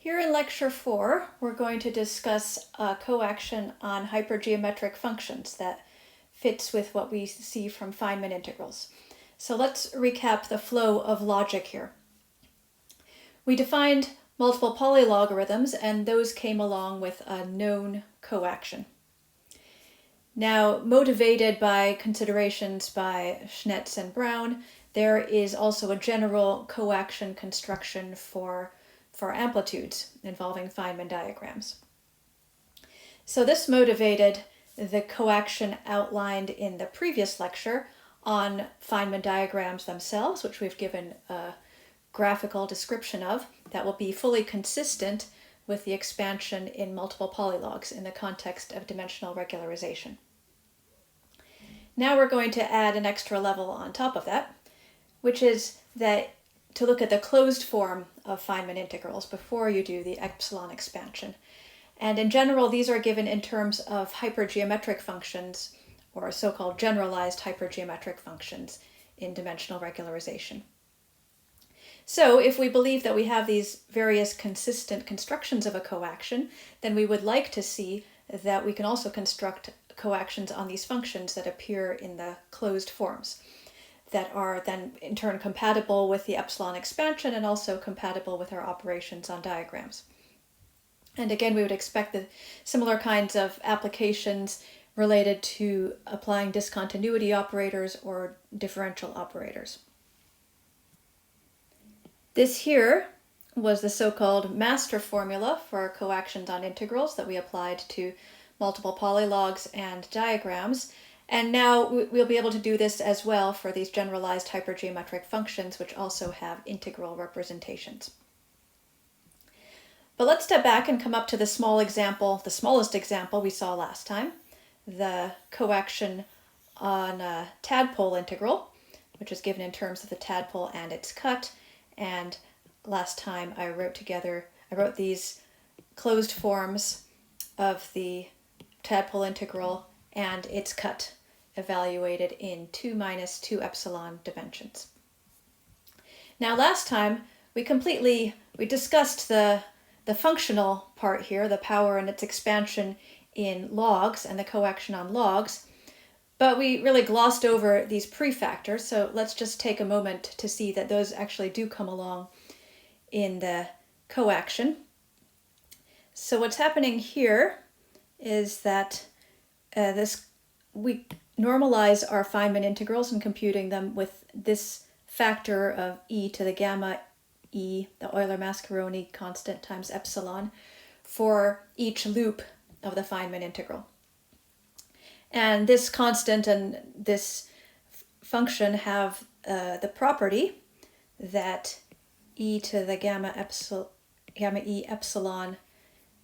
Here in Lecture 4, we're going to discuss a coaction on hypergeometric functions that fits with what we see from Feynman integrals. So let's recap the flow of logic here. We defined multiple polylogarithms, and those came along with a known coaction. Now, motivated by considerations by Schnetz and Brown, there is also a general coaction construction for amplitudes involving Feynman diagrams. So this motivated the coaction outlined in the previous lecture on Feynman diagrams themselves, which we've given a graphical description of, that will be fully consistent with the expansion in multiple polylogs in the context of dimensional regularization. Now we're going to add an extra level on top of that, which is that to look at the closed form of Feynman integrals before you do the epsilon expansion. And in general, these are given in terms of hypergeometric functions, or so-called generalized hypergeometric functions in dimensional regularization. So if we believe that we have these various consistent constructions of a coaction, then we would like to see that we can also construct coactions on these functions that appear in the closed forms, that are then in turn compatible with the epsilon expansion and also compatible with our operations on diagrams. And again, we would expect the similar kinds of applications related to applying discontinuity operators or differential operators. This here was the so-called master formula for coactions on integrals that we applied to multiple polylogs and diagrams. And now we'll be able to do this as well for these generalized hypergeometric functions, which also have integral representations. But let's step back and come up to the smallest example we saw last time, the coaction on a tadpole integral, which is given in terms of the tadpole and its cut. And last time I wrote these closed forms of the tadpole integral and its cut, evaluated in 2 minus 2 epsilon dimensions. Now last time we discussed the functional part here, the power and its expansion in logs and the coaction on logs, but we really glossed over these prefactors, so let's just take a moment to see that those actually do come along in the coaction. So what's happening here is that we normalize our Feynman integrals and computing them with this factor of e to the gamma e, the Euler-Mascheroni constant, times epsilon for each loop of the Feynman integral. And this constant and this function have the property that e to the gamma e epsilon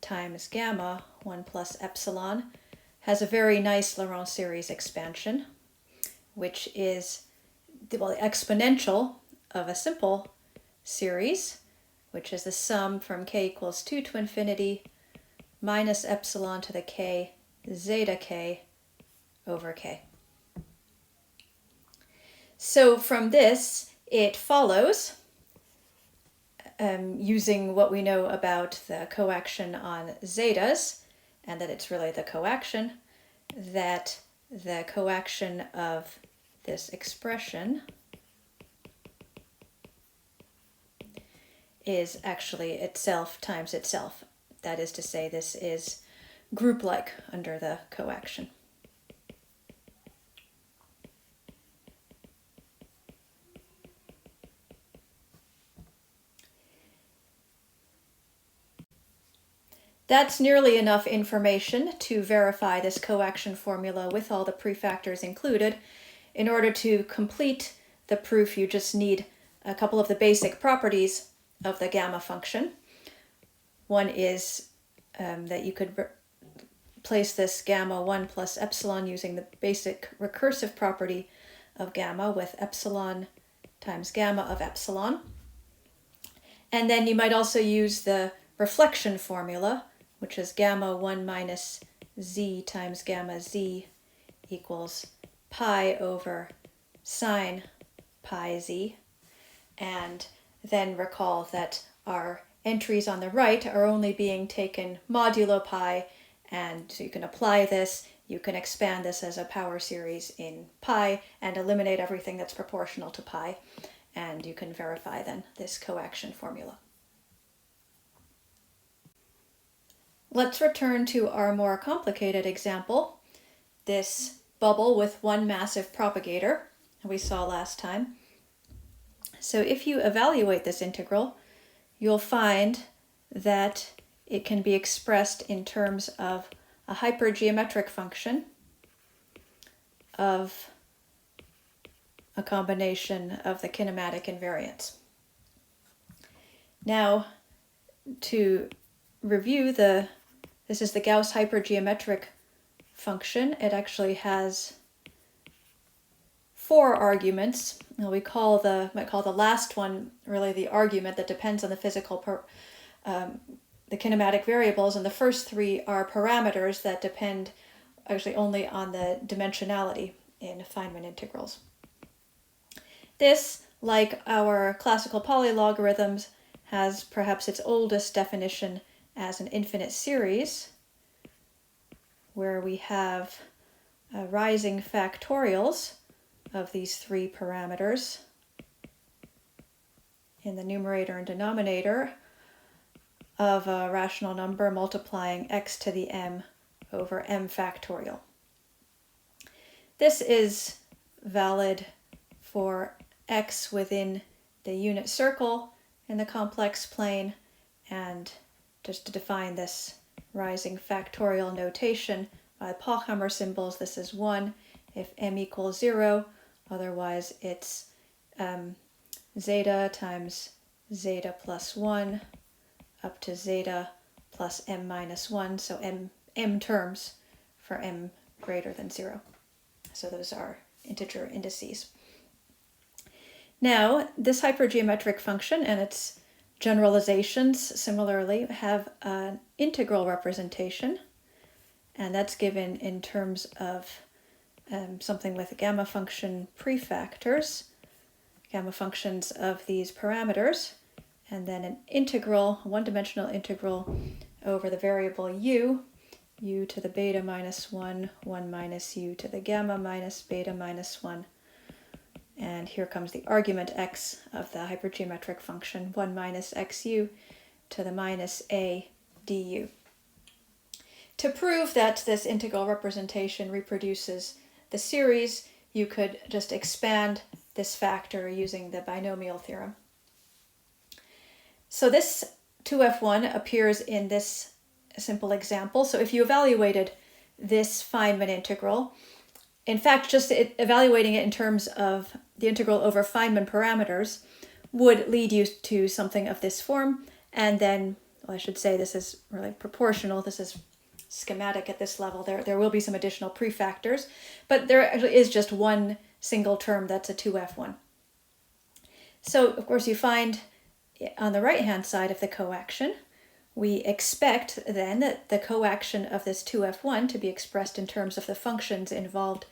times gamma 1 plus epsilon has a very nice Laurent series expansion, which is the exponential of a simple series, which is the sum from k equals 2 to infinity minus epsilon to the k zeta k over k. So from this, it follows, using what we know about the coaction on zetas, and that it's really the coaction, that the coaction of this expression is actually itself times itself. That is to say, this is group-like under the coaction. That's nearly enough information to verify this coaction formula with all the prefactors included. In order to complete the proof, you just need a couple of the basic properties of the gamma function. One is that you could place this gamma 1 plus epsilon using the basic recursive property of gamma with epsilon times gamma of epsilon. And then you might also use the reflection formula, which is gamma 1 minus z times gamma z equals pi over sine pi z. And then recall that our entries on the right are only being taken modulo pi, and so you can apply this, you can expand this as a power series in pi and eliminate everything that's proportional to pi, and you can verify then this coaction formula. Let's return to our more complicated example, this bubble with one massive propagator we saw last time. So if you evaluate this integral, you'll find that it can be expressed in terms of a hypergeometric function of a combination of the kinematic invariants. Now, to review, this is the Gauss hypergeometric function. It actually has 4 arguments. And we might call the last one really the argument that depends on the the kinematic variables, and the first 3 are parameters that depend actually only on the dimensionality in Feynman integrals. This, like our classical polylogarithms, has perhaps its oldest definition as an infinite series, where we have rising factorials of these 3 parameters in the numerator and denominator of a rational number multiplying x to the m over m factorial. This is valid for x within the unit circle in the complex plane, and just to define this rising factorial notation by Pochhammer symbols, this is 1 if m equals 0, otherwise it's zeta times zeta plus 1 up to zeta plus m minus 1, so m terms for m greater than 0. So those are integer indices. Now, this hypergeometric function and its generalizations similarly have an integral representation, and that's given in terms of something with gamma function prefactors, gamma functions of these parameters, and then an integral, a one-dimensional integral over the variable u to the beta minus 1, 1 minus u to the gamma minus beta minus 1. And here comes the argument x of the hypergeometric function, 1 minus xu to the minus a du. To prove that this integral representation reproduces the series, you could just expand this factor using the binomial theorem. So this 2f1 appears in this simple example. So if you evaluated this Feynman integral, in fact, just evaluating it in terms of the integral over Feynman parameters would lead you to something of this form. And then, well, I should say this is really proportional. This is schematic at this level. There will be some additional prefactors, but there actually is just one single term that's a 2f1. So, of course, you find on the right-hand side of the coaction, we expect then that the coaction of this 2f1 to be expressed in terms of the functions involved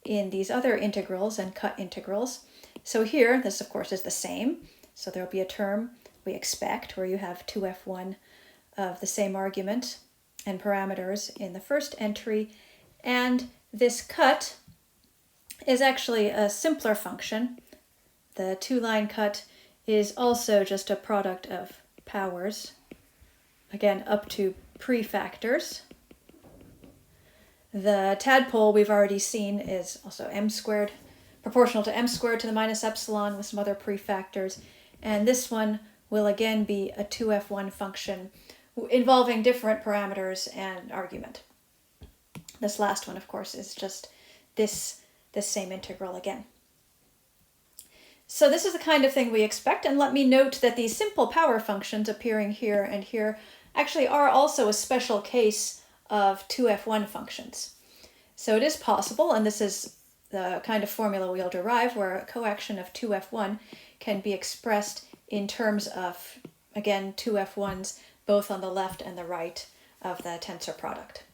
in these other integrals and cut integrals. So here, this of course is the same. So there'll be a term we expect where you have 2f1 of the same argument and parameters in the first entry. And this cut is actually a simpler function. The 2-line cut is also just a product of powers, again up to prefactors. The tadpole we've already seen is also m squared, proportional to m squared to the minus epsilon with some other prefactors. And this one will again be a 2f1 function involving different parameters and argument. This last one, of course, is just this same integral again. So this is the kind of thing we expect, and let me note that these simple power functions appearing here and here actually are also a special case of 2f1 functions. So it is possible, and this is the kind of formula we'll derive, where a coaction of 2f1 can be expressed in terms of, again, 2f1s both on the left and the right of the tensor product.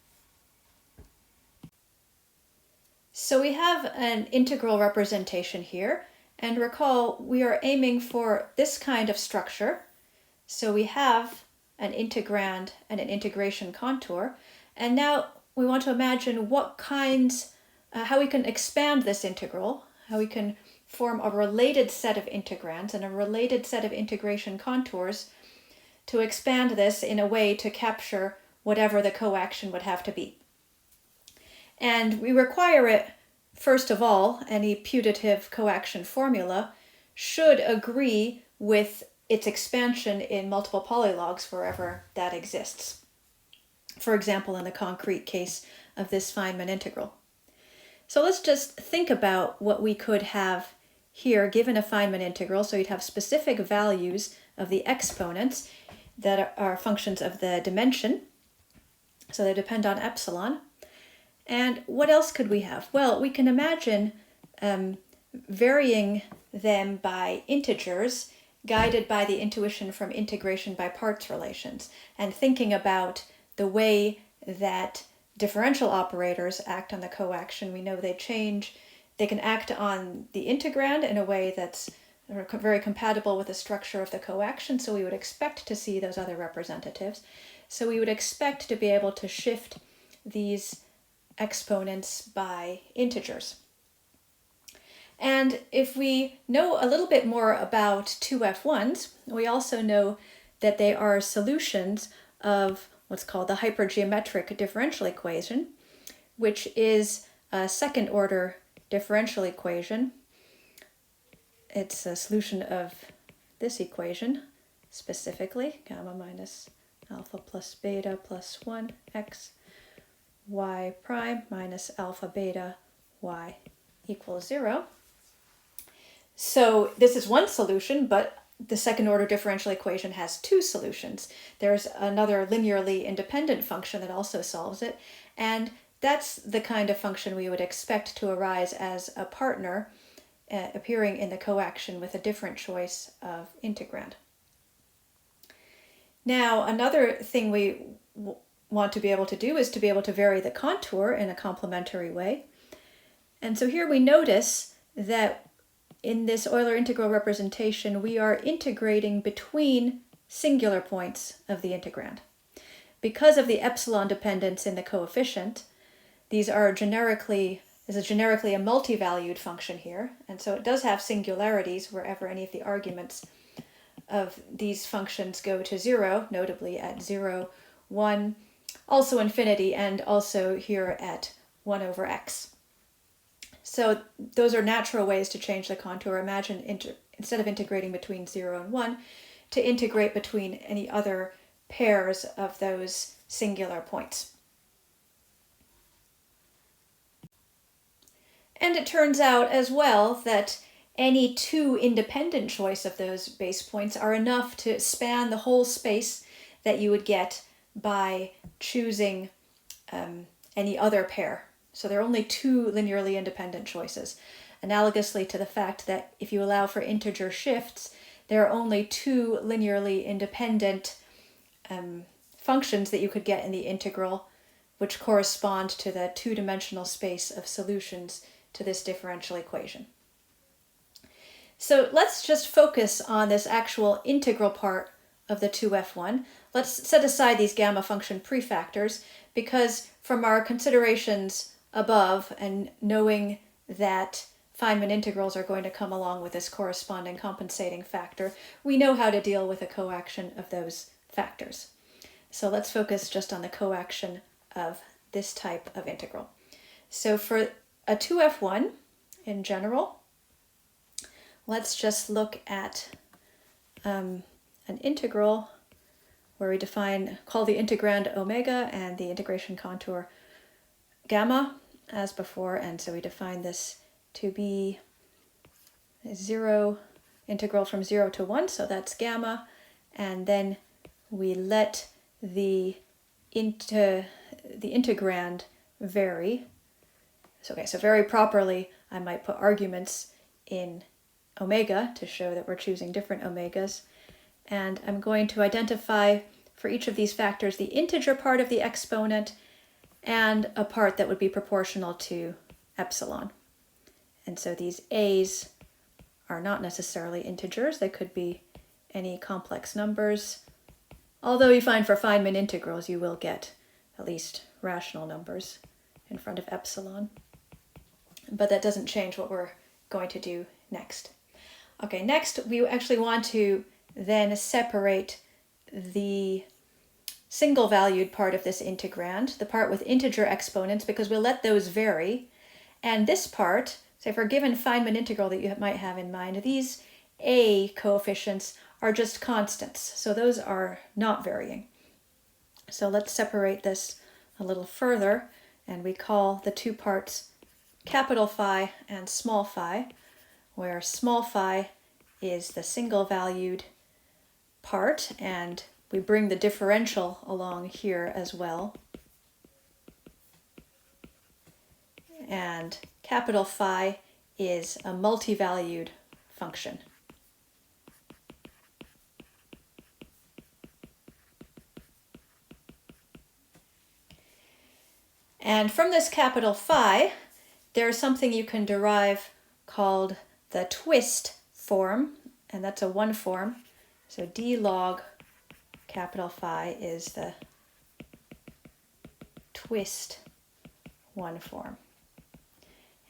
So we have an integral representation here, and recall we are aiming for this kind of structure. So we have an integrand and an integration contour. And now we want to imagine how we can expand this integral, how we can form a related set of integrands and a related set of integration contours to expand this in a way to capture whatever the coaction would have to be. And we require it, first of all, any putative coaction formula should agree with its expansion in multiple polylogs wherever that exists. For example, in the concrete case of this Feynman integral. So let's just think about what we could have here given a Feynman integral. So you'd have specific values of the exponents that are functions of the dimension. So they depend on epsilon. And what else could we have? Well, we can imagine varying them by integers guided by the intuition from integration by parts relations and thinking about the way that differential operators act on the coaction. We know they can act on the integrand in a way that's very compatible with the structure of the coaction, so we would expect to see those other representatives. So we would expect to be able to shift these exponents by integers. And if we know a little bit more about 2f1s, we also know that they are solutions of what's called the hypergeometric differential equation, which is a second order differential equation. It's a solution of this equation, specifically, gamma minus alpha plus beta plus 1 x y prime minus alpha beta y equals 0. So this is one solution, but the second order differential equation has two solutions. There's another linearly independent function that also solves it, and that's the kind of function we would expect to arise as a partner appearing in the coaction with a different choice of integrand. Now, another thing we want to be able to do is to be able to vary the contour in a complementary way. And so here we notice that in this Euler integral representation, we are integrating between singular points of the integrand. Because of the epsilon dependence in the coefficient, this is generically a multi-valued function here, and so it does have singularities wherever any of the arguments of these functions go to 0, notably at 0, 1, also infinity, and also here at 1 over x. So those are natural ways to change the contour. Imagine instead of integrating between 0 and 1, to integrate between any other pairs of those singular points. And it turns out as well that any two independent choice of those base points are enough to span the whole space that you would get by choosing any other pair. So there are only two linearly independent choices, analogously to the fact that if you allow for integer shifts, there are only two linearly independent functions that you could get in the integral, which correspond to the two-dimensional space of solutions to this differential equation. So let's just focus on this actual integral part of the 2f1. Let's set aside these gamma function prefactors, because from our considerations above and knowing that Feynman integrals are going to come along with this corresponding compensating factor, we know how to deal with a coaction of those factors. So let's focus just on the coaction of this type of integral. So for a 2f1 in general, let's just look at an integral where we call the integrand omega and the integration contour gamma as before, and so we define this to be a integral from 0 to 1, so that's gamma, and then we let the integrand vary. So very properly I might put arguments in omega to show that we're choosing different omegas, and I'm going to identify for each of these factors the integer part of the exponent and a part that would be proportional to epsilon. And so these a's are not necessarily integers, they could be any complex numbers. Although you find for Feynman integrals you will get at least rational numbers in front of epsilon. But that doesn't change what we're going to do next. Okay, next we actually want to then separate the single valued part of this integrand, the part with integer exponents, because we'll let those vary. And this part, say for a given Feynman integral that you might have in mind, these a coefficients are just constants, so those are not varying. So let's separate this a little further, and we call the two parts capital phi and small phi, where small phi is the single valued part, and we bring the differential along here as well. And capital phi is a multi-valued function. And from this capital phi, there's something you can derive called the twist form, and that's a one form. So d log capital phi is the twist one form.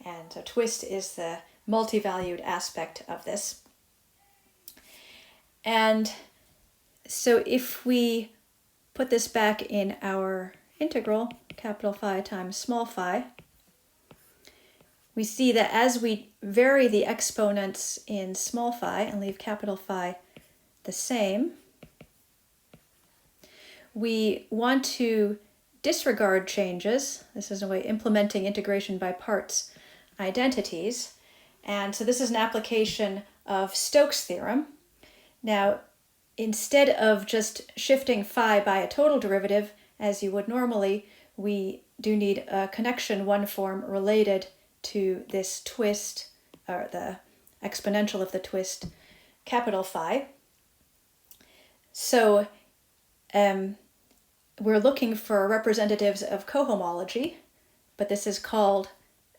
And so twist is the multi-valued aspect of this. And so if we put this back in our integral, capital phi times small phi, we see that as we vary the exponents in small phi and leave capital phi the same, we want to disregard changes. This is a way implementing integration by parts identities. And so this is an application of Stokes' theorem. Now, instead of just shifting phi by a total derivative, as you would normally, we do need a connection one form related to this twist, or the exponential of the twist, capital phi. So we're looking for representatives of cohomology, but this is called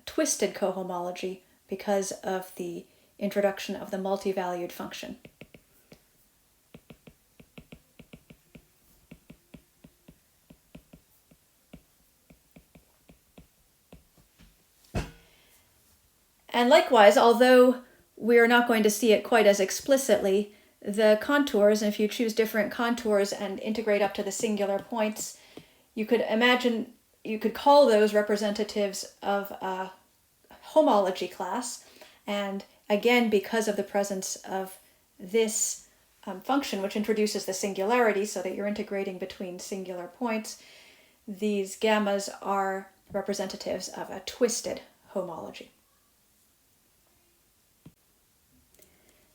twisted cohomology because of the introduction of the multi-valued function. And likewise, although we're not going to see it quite as explicitly, the contours, and if you choose different contours and integrate up to the singular points, you could imagine, you could call those representatives of a homology class. And again, because of the presence of this function, which introduces the singularity so that you're integrating between singular points, these gammas are representatives of a twisted homology.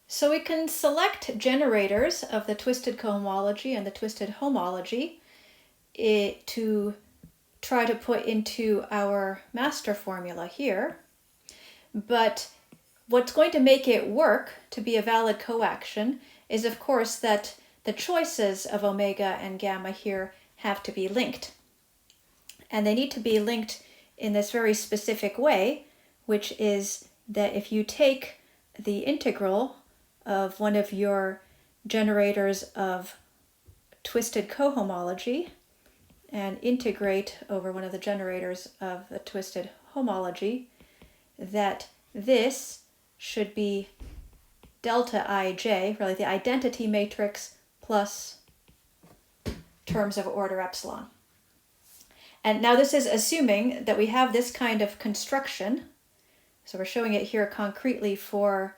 So we can select generators of the twisted cohomology and the twisted homology to try to put into our master formula here. But what's going to make it work to be a valid coaction is, of course, that the choices of omega and gamma here have to be linked. And they need to be linked in this very specific way, which is that if you take the integral of one of your generators of twisted cohomology and integrate over one of the generators of the twisted homology, that this should be delta ij, really the identity matrix plus terms of order epsilon. And now this is assuming that we have this kind of construction. So we're showing it here concretely for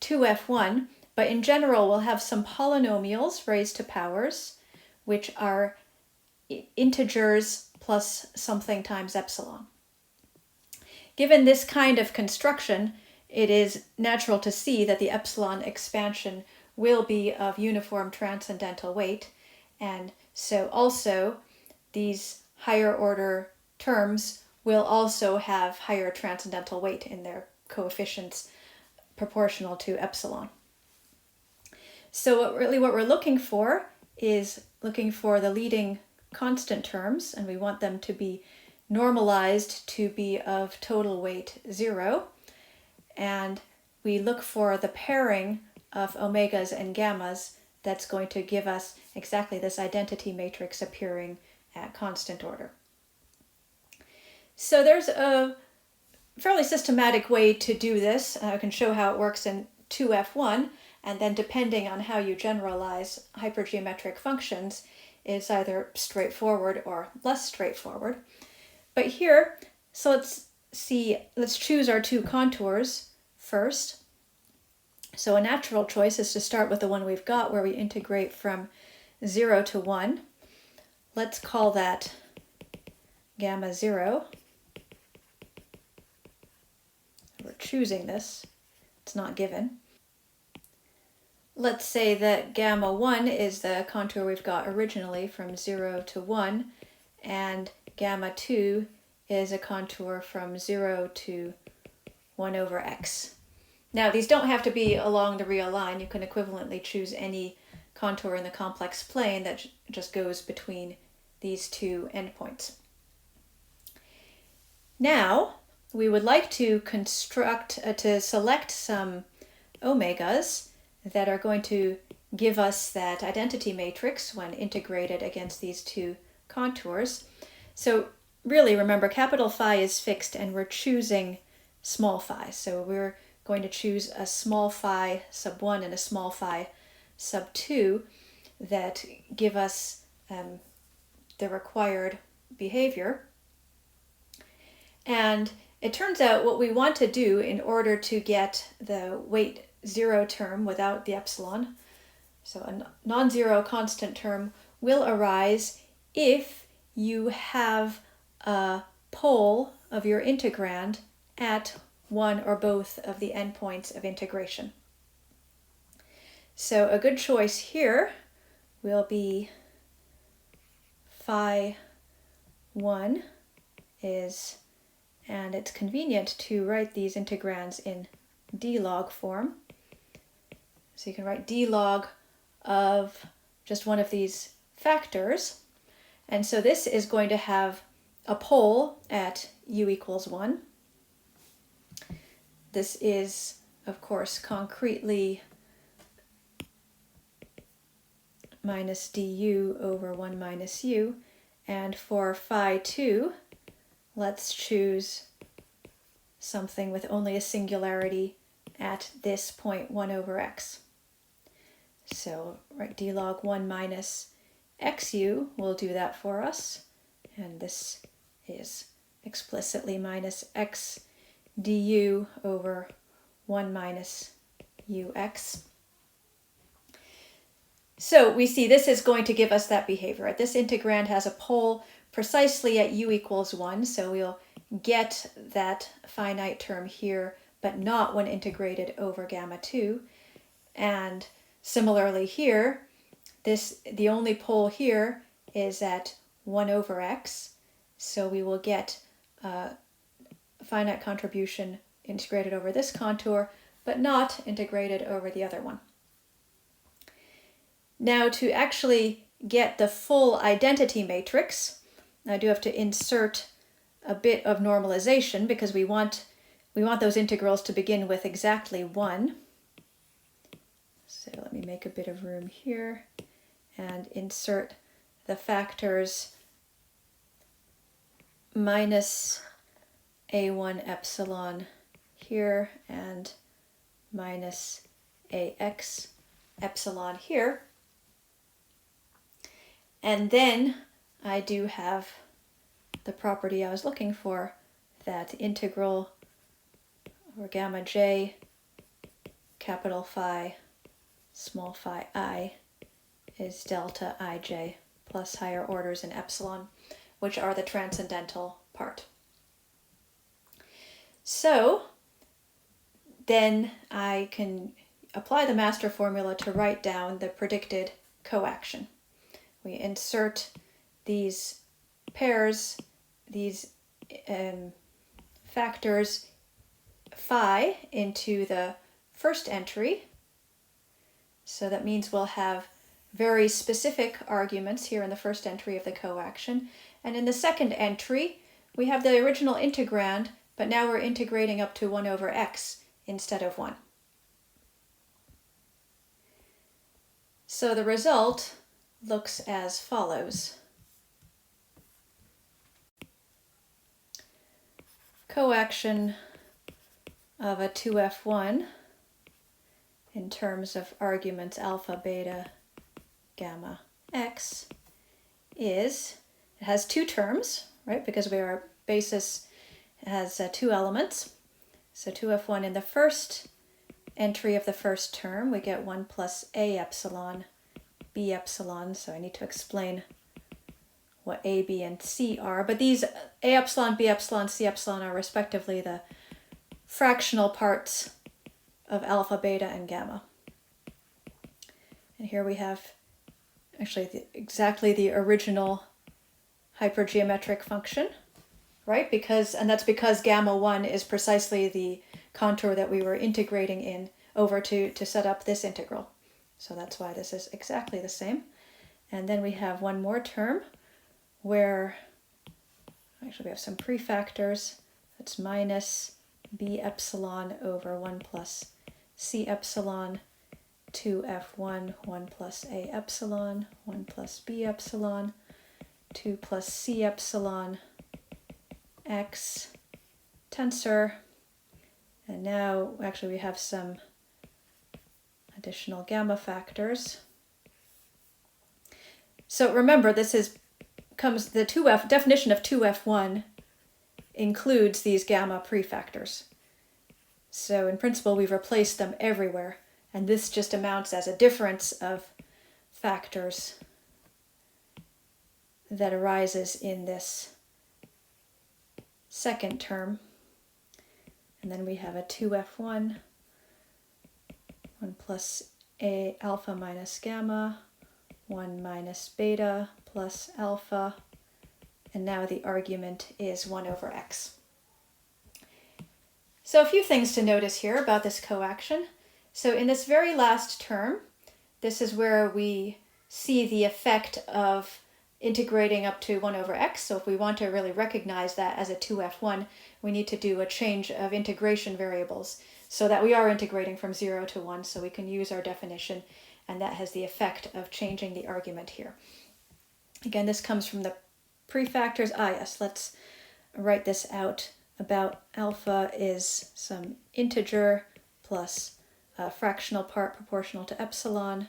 2f1, but in general we'll have some polynomials raised to powers, which are integers plus something times epsilon. Given this kind of construction, it is natural to see that the epsilon expansion will be of uniform transcendental weight, and so also these higher order terms will also have higher transcendental weight in their coefficients proportional to epsilon. So what we're looking for is looking for the leading constant terms, and we want them to be normalized to be of total weight 0. And we look for the pairing of omegas and gammas that's going to give us exactly this identity matrix appearing at constant order. So there's a fairly systematic way to do this. I can show how it works in 2F1, and then depending on how you generalize hypergeometric functions, it's either straightforward or less straightforward. But here, so let's choose our two contours first. So a natural choice is to start with the one we've got, where we integrate from 0 to 1. Let's call that gamma 0. We're choosing this. It's not given. Let's say that gamma 1 is the contour we've got originally from 0 to 1, and gamma 2 is a contour from 0 to 1 over x. Now, these don't have to be along the real line. You can equivalently choose any contour in the complex plane that just goes between these two endpoints. Now, we would like to select some omegas that are going to give us that identity matrix when integrated against these two contours. So really, remember, capital phi is fixed and we're choosing small phi. So we're going to choose a small phi sub 1 and a small phi sub 2 that give us the required behavior. And it turns out what we want to do in order to get the weight 0 term without the epsilon, so a non-zero constant term, will arise if you have a pole of your integrand at one or both of the endpoints of integration. So a good choice here will be phi 1 is, and it's convenient to write these integrands in d log form. So you can write d log of just one of these factors. And so this is going to have a pole at u equals 1. This is, of course, concretely minus du over 1 minus u. And for phi 2, let's choose something with only a singularity at this point 1 over x. So right, d log 1 minus xu will do that for us. And this is explicitly minus x du over 1 minus ux. So we see this is going to give us that behavior. This integrand has a pole precisely at u equals 1, so we'll get that finite term here, but not when integrated over gamma 2. And similarly here, the only pole here is at 1 over x, so we will get a finite contribution integrated over this contour, but not integrated over the other one. Now, to actually get the full identity matrix, I do have to insert a bit of normalization because we want those integrals to begin with exactly 1. So let me make a bit of room here and insert the factors minus a1 epsilon here and minus ax epsilon here. And then I do have the property I was looking for, that integral over gamma j capital phi small phi I is delta ij plus higher orders in epsilon, which are the transcendental part. So then I can apply the master formula to write down the predicted coaction. We insert these pairs, these factors phi into the first entry. So that means we'll have very specific arguments here in the first entry of the coaction. And in the second entry, we have the original integrand, but now we're integrating up to 1 over x instead of 1. So the result looks as follows. Coaction of a 2f1 in terms of arguments alpha, beta, gamma, x is, it has two terms, right? Because our basis has two elements. So 2f1 in the first entry of the first term, we get 1 plus a epsilon, b epsilon. So I need to explain what a, b, and c are. But these a epsilon, b epsilon, c epsilon are respectively the fractional parts of alpha, beta, and gamma. And here we have actually exactly the original hypergeometric function, right? And that's because gamma 1 is precisely the contour that we were integrating in over to set up this integral. So that's why this is exactly the same. And then we have one more term where actually we have some prefactors. That's minus b epsilon over 1 plus c epsilon 2f1, 1 plus a epsilon, 1 plus b epsilon, 2 plus c epsilon x tensor. And now actually we have some additional gamma factors. So remember, the definition of 2f1 includes these gamma prefactors. So in principle, we've replaced them everywhere, and this just amounts as a difference of factors that arises in this second term. And then we have a 2f1, 1 plus a alpha minus gamma, 1 minus beta plus alpha, and now the argument is 1 over x. So a few things to notice here about this coaction. So in this very last term, this is where we see the effect of integrating up to 1 over x. So if we want to really recognize that as a 2f1, we need to do a change of integration variables so that we are integrating from 0 to 1, so we can use our definition, and that has the effect of changing the argument here. Again, this comes from the prefactors. Yes, let's write this out. About alpha is some integer plus a fractional part proportional to epsilon.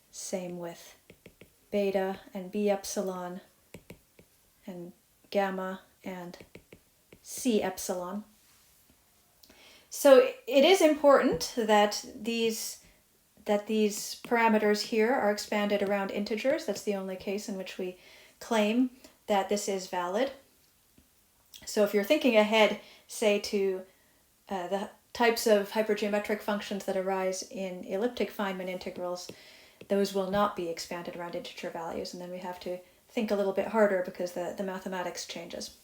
Same with beta and b epsilon, and gamma and c epsilon. So it is important that these parameters here are expanded around integers. That's the only case in which we claim that this is valid. So if you're thinking ahead, say, to the types of hypergeometric functions that arise in elliptic Feynman integrals, those will not be expanded around integer values, and then we have to think a little bit harder because the mathematics changes.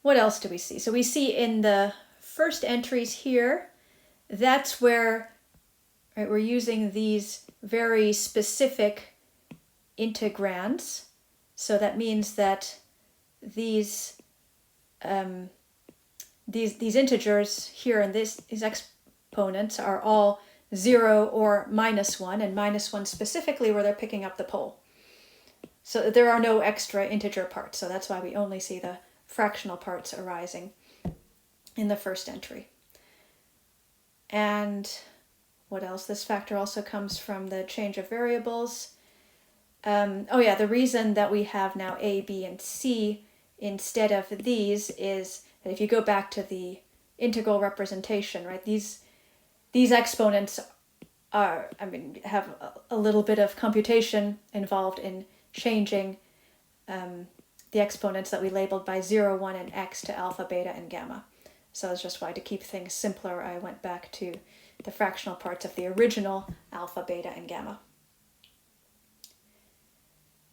What else do we see? So we see in the first entries here, that's where, right, we're using these very specific integrands. So that means that these integers here and these exponents are all 0 or -1, and -1 specifically where they're picking up the pole. So there are no extra integer parts, so that's why we only see the fractional parts arising in the first entry. And what else? This factor also comes from the change of variables. The reason that we have now a, b, and c instead of these is that if you go back to the integral representation, right, these exponents have a little bit of computation involved in changing the exponents that we labeled by 0, 1, and x to alpha, beta, and gamma. So that's just why, to keep things simpler, I went back to the fractional parts of the original alpha, beta, and gamma.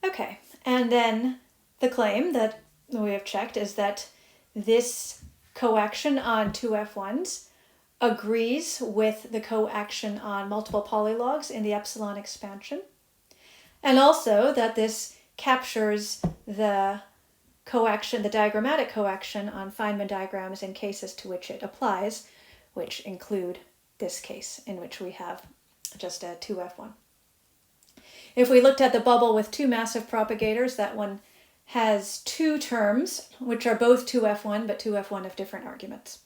Okay, and then the claim that we have checked is that this coaction on 2f1s agrees with the coaction on multiple polylogs in the epsilon expansion, and also that this captures the coaction, the diagrammatic coaction on Feynman diagrams in cases to which it applies, which include this case in which we have just a 2f1. if we looked at the bubble with two massive propagators, that one has two terms, which are both 2f1, but 2f1 of different arguments.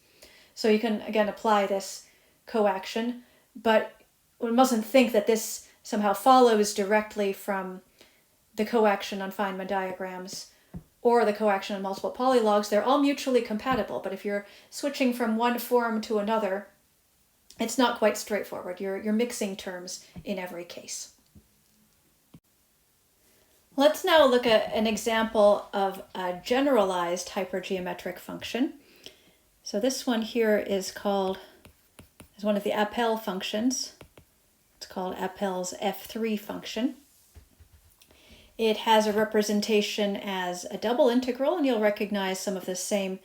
So you can, again, apply this coaction, but one mustn't think that this somehow follows directly from the coaction on Feynman diagrams or the coaction on multiple polylogs. They're all mutually compatible, but if you're switching from one form to another, it's not quite straightforward. You're mixing terms in every case. Let's now look at an example of a generalized hypergeometric function. So this one here is one of the Appel functions. It's called Appel's F3 function. It has a representation as a double integral, and you'll recognize some of the same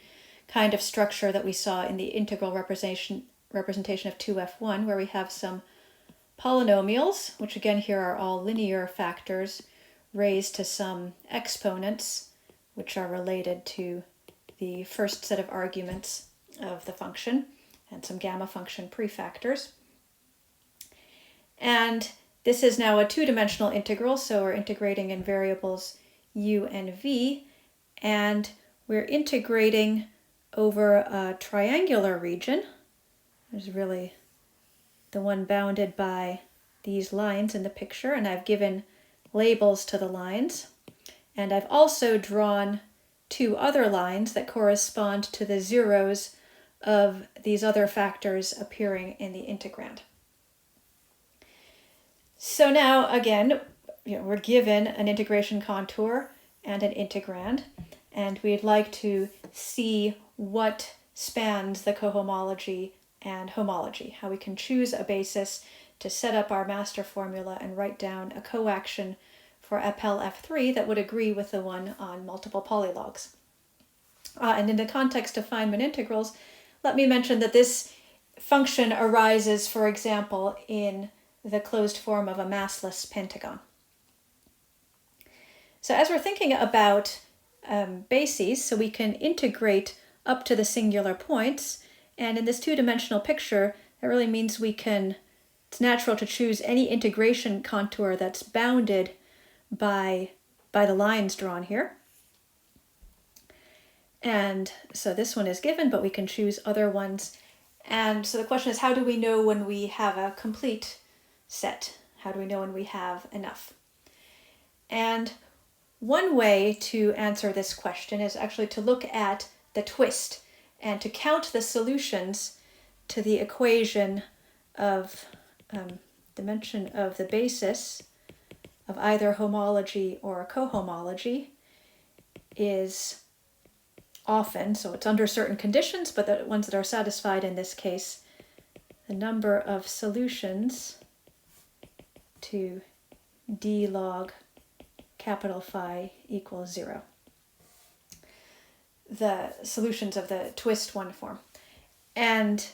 kind of structure that we saw in the integral representation of 2f1, where we have some polynomials, which again here are all linear factors, raised to some exponents, which are related to the first set of arguments of the function, and some gamma function prefactors. And this is now a two-dimensional integral, so we're integrating in variables u and v, and we're integrating over a triangular region. There's really the one bounded by these lines in the picture, and I've given labels to the lines. And I've also drawn two other lines that correspond to the zeros of these other factors appearing in the integrand. So now, again, we're given an integration contour and an integrand, and we'd like to see what spans the cohomology and homology, how we can choose a basis to set up our master formula and write down a coaction for Appel F3 that would agree with the one on multiple polylogs. And in the context of Feynman integrals, let me mention that this function arises, for example, in the closed form of a massless pentagon. So as we're thinking about bases, so we can integrate up to the singular points, and in this two-dimensional picture, that really means it's natural to choose any integration contour that's bounded by the lines drawn here. And so this one is given, but we can choose other ones. And so the question is, how do we know when we have a complete set? How do we know when we have enough? And one way to answer this question is actually to look at the twist and to count the solutions to the equation of dimension of the basis of either homology or cohomology is often, so it's under certain conditions, but the ones that are satisfied in this case, the number of solutions to d log capital Phi equals 0. The solutions of the twist one form. And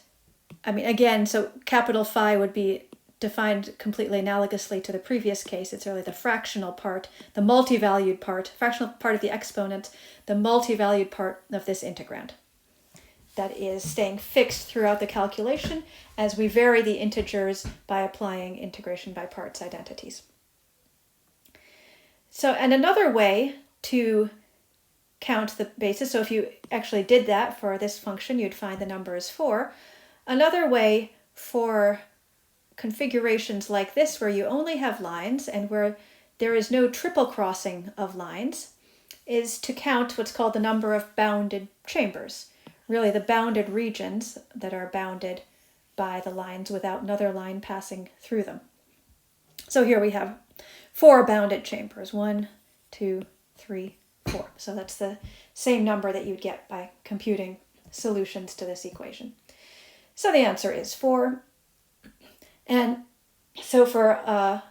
I mean, again, so capital Phi would be defined completely analogously to the previous case. It's really the fractional part, the multi-valued part, fractional part of the exponent, the multi-valued part of this integrand. That is staying fixed throughout the calculation as we vary the integers by applying integration by parts identities. So, and another way to count the basis, so if you actually did that for this function, you'd find the number is 4. Another way for configurations like this, where you only have lines and where there is no triple crossing of lines, is to count what's called the number of bounded chambers. Really the bounded regions that are bounded by the lines without another line passing through them. So here we have 4 bounded chambers, 1, 2, 3, 4. So that's the same number that you'd get by computing solutions to this equation. So the answer is 4. And so for a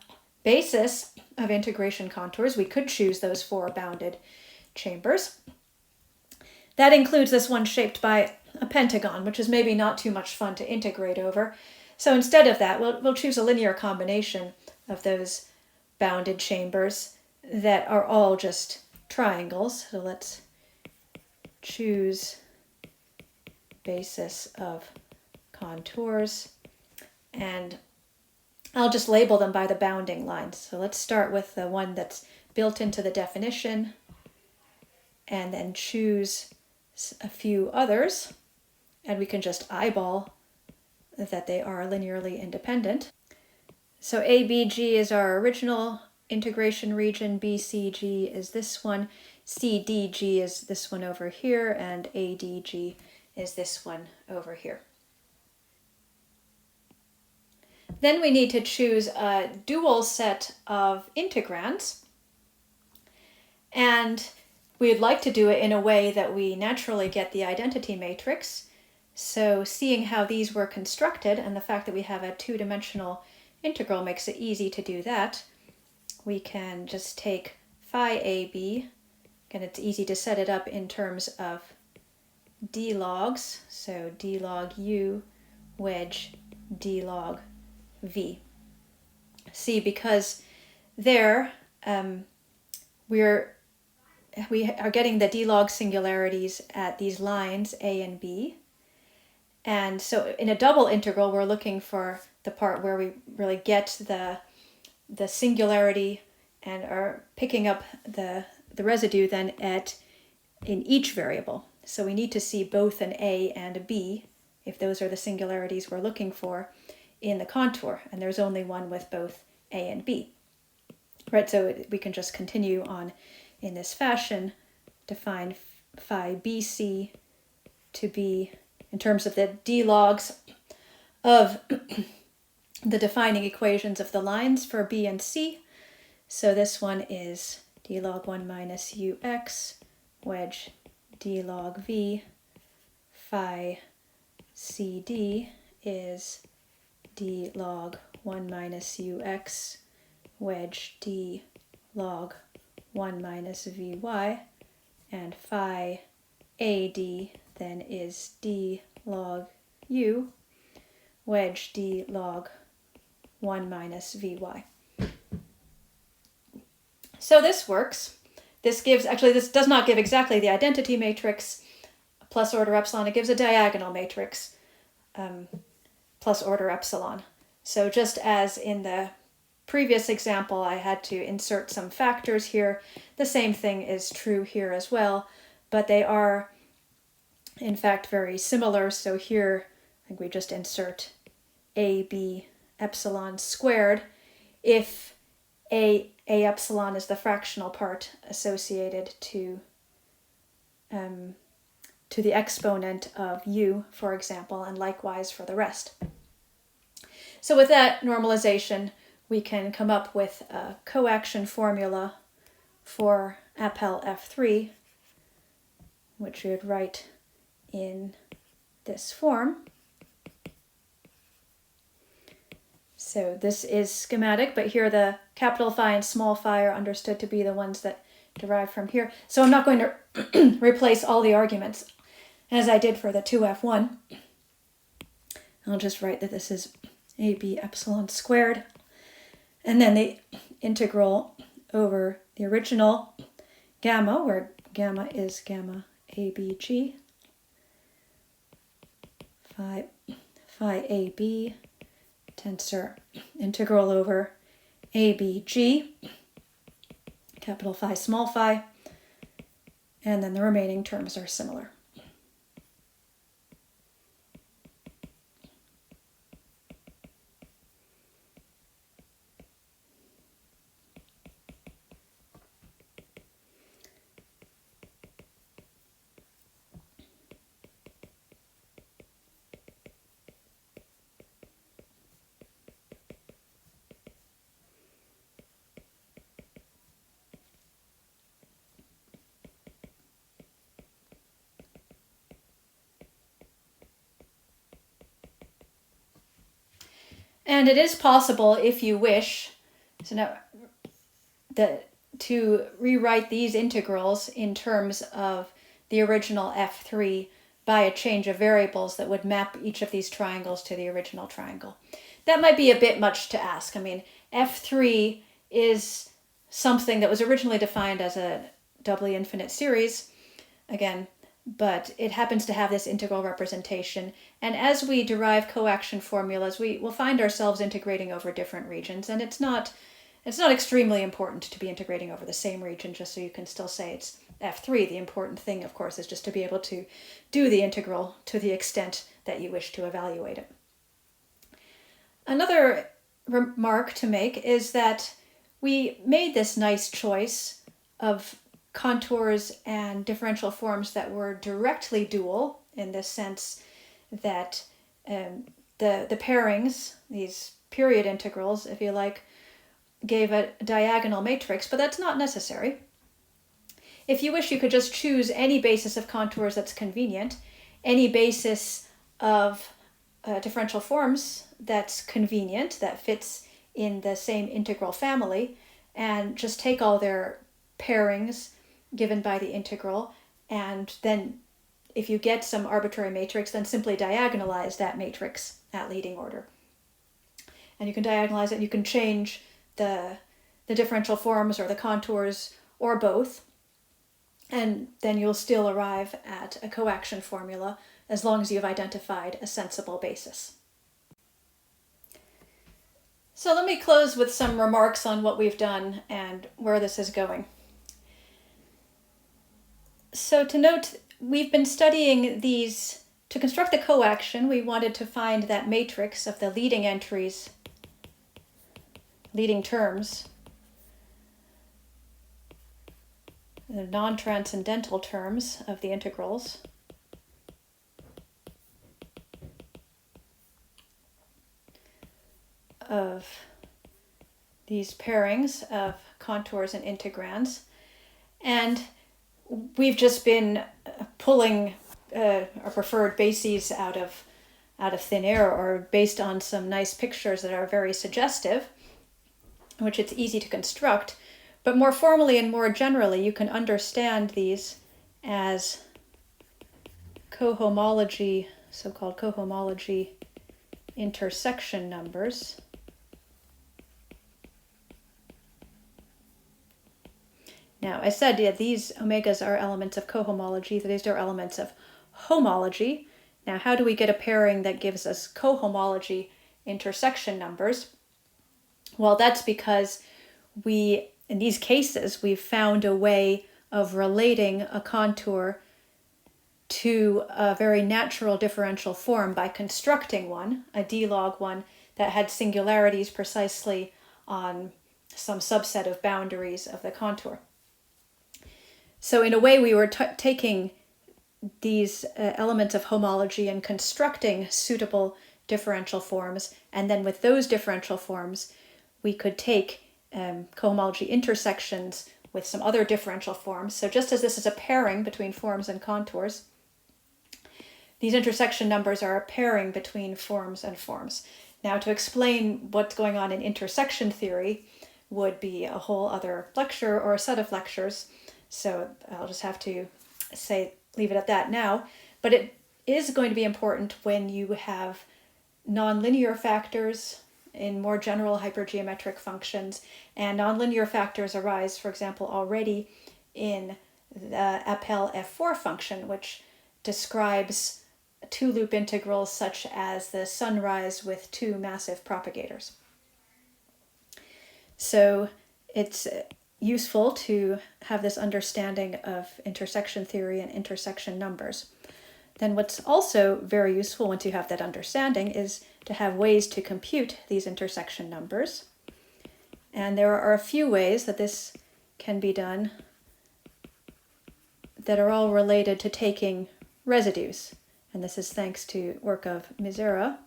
basis of integration contours, we could choose those 4 bounded chambers. That includes this one shaped by a pentagon, which is maybe not too much fun to integrate over. So instead of that, we'll choose a linear combination of those bounded chambers that are all just triangles. So let's choose basis of contours. And I'll just label them by the bounding lines. So let's start with the one that's built into the definition and then choose a few others. And we can just eyeball that they are linearly independent. So ABG is our original integration region, BCG is this one, CDG is this one over here, and ADG is this one over here. Then we need to choose a dual set of integrands, and we'd like to do it in a way that we naturally get the identity matrix. So seeing how these were constructed and the fact that we have a two-dimensional integral makes it easy to do that. We can just take phi AB, and it's easy to set it up in terms of d logs, so d log u wedge d log v. See, because there we are getting the d log singularities at these lines a and b, and so in a double integral we're looking for the part where we really get the singularity and are picking up the residue then in each variable. So we need to see both an A and a B, if those are the singularities we're looking for in the contour, and there's only one with both A and B. Right, so we can just continue on in this fashion, define phi BC to be, in terms of the d logs of the defining equations of the lines for B and C. So this one is d log 1 minus ux wedge d log v. Phi CD is d log 1 minus ux wedge d log 1 minus vy. And phi AD then is d log u wedge d log 1 minus vy. So this works. This does not give exactly the identity matrix plus order epsilon. It gives a diagonal matrix plus order epsilon. So just as in the previous example I had to insert some factors here, the same thing is true here as well, but they are in fact very similar. So here I think we just insert AB epsilon squared if A epsilon is the fractional part associated to the exponent of u, for example, and likewise for the rest. So with that normalization, we can come up with a coaction formula for Appel F3, which we would write in this form. So this is schematic, but here the capital phi and small phi are understood to be the ones that derive from here. So I'm not going to replace all the arguments as I did for the 2f1. I'll just write that this is AB epsilon squared, and then the integral over the original gamma, where gamma is gamma ABG, phi AB, tensor integral over ABG, capital Phi, small phi, and then the remaining terms are similar. And it is possible, if you wish, to rewrite these integrals in terms of the original F3 by a change of variables that would map each of these triangles to the original triangle. That might be a bit much to ask. I mean, F3 is something that was originally defined as a doubly infinite series, again, but it happens to have this integral representation. And as we derive coaction formulas, we will find ourselves integrating over different regions, and it's not extremely important to be integrating over the same region just so you can still say it's f3. The important thing, of course, is just to be able to do the integral to the extent that you wish to evaluate it. Another remark to make is that we made this nice choice of contours and differential forms that were directly dual, in the sense that the pairings, these period integrals, if you like, gave a diagonal matrix, but that's not necessary. If you wish, you could just choose any basis of contours that's convenient, any basis of differential forms that's convenient, that fits in the same integral family, and just take all their pairings given by the integral, and then if you get some arbitrary matrix, then simply diagonalize that matrix at leading order. And you can diagonalize it, you can change the differential forms or the contours or both, and then you'll still arrive at a coaction formula as long as you've identified a sensible basis. So let me close with some remarks on what we've done and where this is going. So to note, we've been studying these. To construct the coaction, we wanted to find that matrix of the leading entries, leading terms, the non-transcendental terms of the integrals, of these pairings of contours and integrands. And we've just been pulling our preferred bases out of thin air, or based on some nice pictures that are very suggestive, which it's easy to construct. But more formally and more generally, you can understand these as cohomology, so-called cohomology intersection numbers. Now, I said these omegas are elements of cohomology, these are elements of homology. Now, how do we get a pairing that gives us cohomology intersection numbers? Well, that's because in these cases, we've found a way of relating a contour to a very natural differential form by constructing one, a D log one, that had singularities precisely on some subset of boundaries of the contour. So in a way, we were taking these elements of homology and constructing suitable differential forms, and then with those differential forms, we could take cohomology intersections with some other differential forms. So just as this is a pairing between forms and contours, these intersection numbers are a pairing between forms and forms. Now, to explain what's going on in intersection theory would be a whole other lecture or a set of lectures. So I'll just have to leave it at that now. But it is going to be important when you have nonlinear factors in more general hypergeometric functions. And nonlinear factors arise, for example, already in the Appel F4 function, which describes two-loop integrals such as the sunrise with two massive propagators. So it's useful to have this understanding of intersection theory and intersection numbers. Then what's also very useful once you have that understanding is to have ways to compute these intersection numbers. And there are a few ways that this can be done that are all related to taking residues. And this is thanks to work of Misera.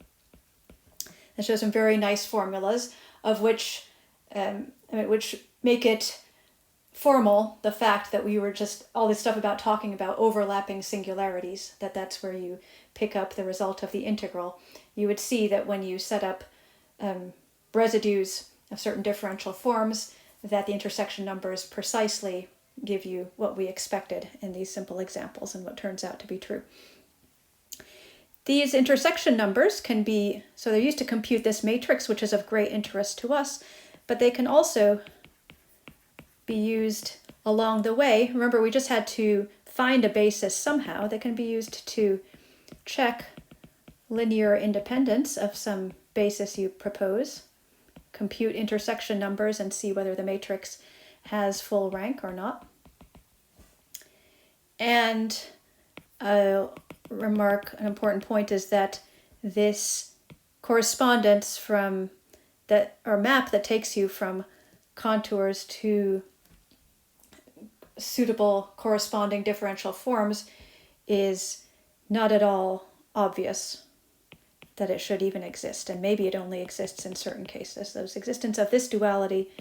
It shows some very nice formulas of which make it formal, the fact that we were just all this stuff about talking about overlapping singularities, that's where you pick up the result of the integral. You would see that when you set up residues of certain differential forms, that the intersection numbers precisely give you what we expected in these simple examples and what turns out to be true. These intersection numbers can be, so they're used to compute this matrix, which is of great interest to us, but they can also be used along the way. Remember, we just had to find a basis somehow that can be used to check linear independence of some basis you propose, compute intersection numbers and see whether the matrix has full rank or not. And I'll remark an important point is that this correspondence from that, or map that takes you from contours to suitable corresponding differential forms is not at all obvious that it should even exist, and maybe it only exists in certain cases. The existence of this duality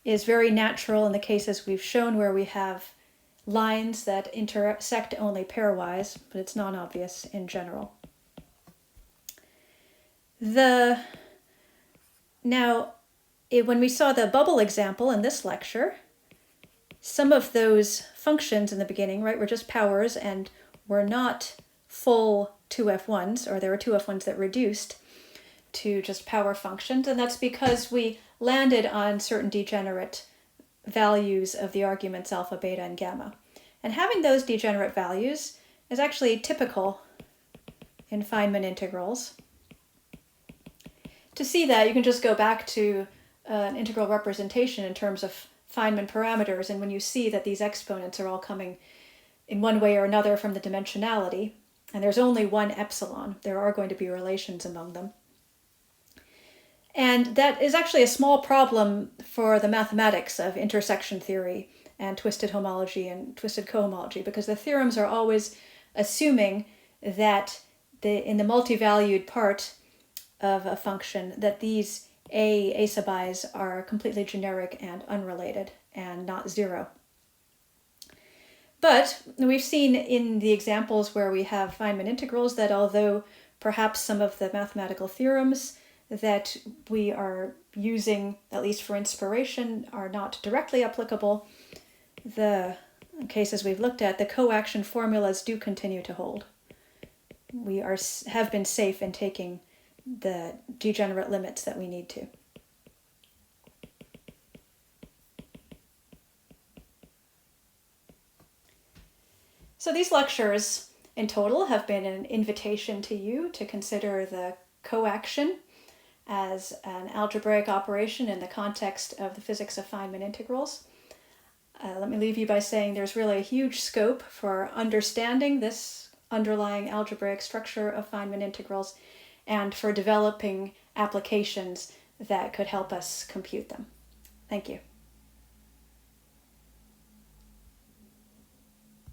is very natural in the cases we've shown where we have lines that intersect only pairwise, but it's non-obvious in general. Now, when we saw the bubble example in this lecture, some of those functions in the beginning, right, were just powers and were not full 2f1s, or there were 2f1s that reduced to just power functions, and that's because we landed on certain degenerate values of the arguments alpha, beta, and gamma. And having those degenerate values is actually typical in Feynman integrals. To see that, you can just go back to an integral representation in terms of Feynman parameters, and when you see that these exponents are all coming in one way or another from the dimensionality, and there's only one epsilon, there are going to be relations among them. And that is actually a small problem for the mathematics of intersection theory and twisted homology and twisted cohomology, because the theorems are always assuming that in the multi-valued part of a function that these a sub i's are completely generic and unrelated and not zero. But we've seen in the examples where we have Feynman integrals that although perhaps some of the mathematical theorems that we are using, at least for inspiration, are not directly applicable, the cases we've looked at, the coaction formulas do continue to hold. We have been safe in taking the degenerate limits that we need to. So these lectures in total have been an invitation to you to consider the coaction as an algebraic operation in the context of the physics of Feynman integrals. Let me leave you by saying there's really a huge scope for understanding this underlying algebraic structure of Feynman integrals and for developing applications that could help us compute them. Thank you.